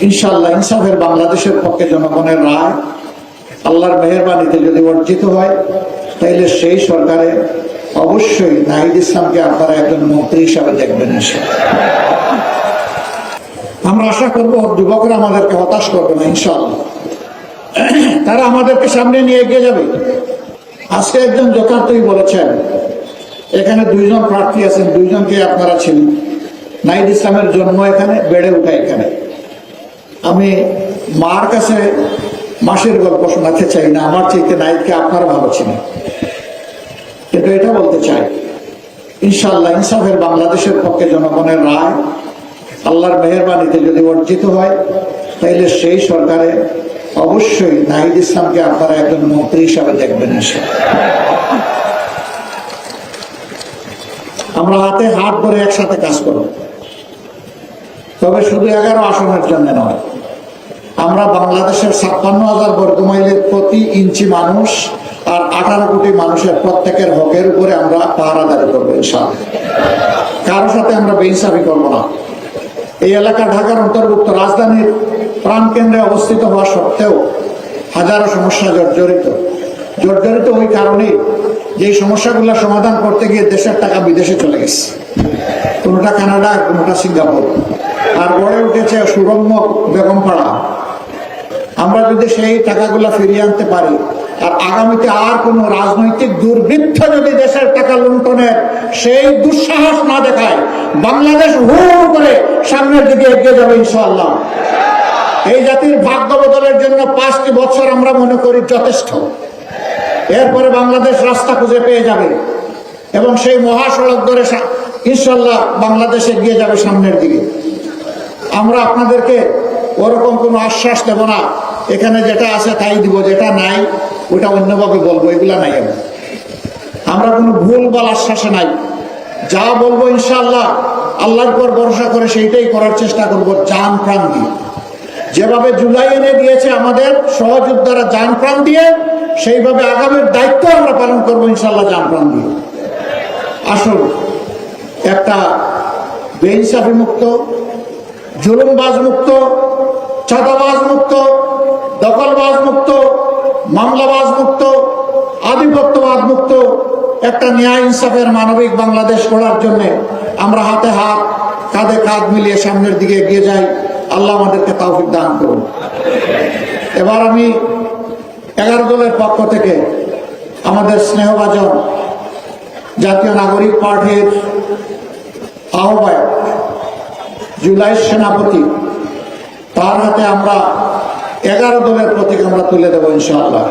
ইনশাআল্লাহ ইনসাফের বাংলাদেশের পক্ষে জনগণের রায় আল্লাহর মেহেরবানিতে যদি অর্জিত হয়, তাইলে সেই সরকারে অবশ্যই নাহিদ ইসলামকে আপনারা একজন মন্ত্রী হিসাবে দেখবেন। আমরা আশা করবো যুবকরা আমাদেরকে হতাশ করবে না, ইনশাআল্লাহ তারা আমাদেরকে সামনে নিয়ে এগিয়ে যাবে। আজকে একজন যথার্থই বলেছেন, এখানে দুইজন প্রার্থী আছেন, দুইজনকে আপনারা ছিলেন। নাহিদ ইসলামের জন্ম এখানে, বেড়ে ওঠা এখানে। আমি মার কাছে মাসের গল্প শোনাতে চাই না, আমার চাইতে নাহিদকে আপনারা ভালো ছিলেন। কিন্তু এটা বলতে চাই, ইনশাআল্লাহ ইনসাফের বাংলাদেশের পক্ষে জনগণের রায় আল্লাহর মেহেরবানিতে যদি অর্জিত হয়, তাইলে সেই সরকারে অবশ্যই নাহিদ ইসলামকে আপনারা একজন মন্ত্রী হিসাবে দেখবেন। আমরা হাতে হাত ধরে একসাথে কাজ করব, তবে শুধু 11 আসনের জন্য নয়। আমরা বাংলাদেশের 56,000 বর্গমাইলের প্রতি ইঞ্চি মানুষ আর 18 কোটি মানুষের প্রত্যেকের হকের উপরে আমরা পাহারাদারি করবো ইনশাআল্লাহ। কারো সাথে আমরা বেইনসাফি করবো না। এই এলাকা ঢাকার অন্তর্ভুক্ত রাজধানীর প্রাণকেন্দ্রে অবস্থিত হওয়া সত্ত্বেও হাজারো সমস্যা জর্জরিত ওই কারণেই যে সমস্যাগুলো সমাধান করতে গিয়ে দেশের টাকা বিদেশে চলে গেছে, কোনোটা কানাডা, কোনোটা সিঙ্গাপুর, আর গড়ে উঠেছে সুরম্য বেগমপাড়া। আমরা যদি সেই টাকাগুলো ফিরিয়ে আনতে পারি, আর আগামীতে আর কোন রাজনৈতিক দুর্বৃত্ত যদি দেশের টাকা লুণ্ঠনের সেই দুঃসাহস না দেখায়, বাংলাদেশ হু করে সামনের দিকে এগিয়ে যাবে ইনশাআল্লাহ। এই জাতির ভাগ্য বদলের জন্য 5টি বছর আমরা মনে করি যথেষ্ট। এরপরে বাংলাদেশ রাস্তা খুঁজে পেয়ে যাবে এবং সেই মহাসড়ক ধরে ইনশাআল্লাহ বাংলাদেশ এগিয়ে যাবে সামনের দিকে। আমরা আপনাদেরকে ওরকম কোনো আশ্বাস দেব না, এখানে যেটা আছে তাই দিব, যেটা নাই ওটা অন্যভাবে বলবো, এগুলা নাই। আমরা কোনো ভুল বল আশ্বাসে নাই। যা বলবো ইনশাআল্লাহ আল্লাহর উপর ভরসা করে সেইটাই করার চেষ্টা করবো, জান প্রাণ দিয়ে। যেভাবে জুলাই এনে দিয়েছে আমাদের সহযোদ্ধারা জান প্রাণ দিয়ে, সেইভাবে আগামীর দায়িত্ব আমরা পালন করবো ইনশাআল্লাহ জান প্রাণ দিয়ে। আসুন একটা বেইনসাফি মুক্ত, জুলুমবাজ মুক্ত, চাঁদাবাজ মুক্ত, দখলবাজ মুক্ত, মামলাবাজ মুক্ত, আধিপত্যবাদ মুক্ত একটা ন্যায় ইনসাফের মানবিক বাংলাদেশ গড়ার জন্য আমরা হাতে হাত, কাঁধে কাঁধ মিলিয়ে সামনের দিকে এগিয়ে যাই। আল্লাহ আমাদেরকে তৌফিক দান করুন। এবার আমি 11 দলের পক্ষ থেকে আমাদের স্নেহভাজন জাতীয় নাগরিক পার্টির আহ্বায়ক, জুলাই সেনাপতি, তার হাতে আমরা 11 দলের প্রতীক আমরা তুলে দেবো ইনশাআল্লাহ।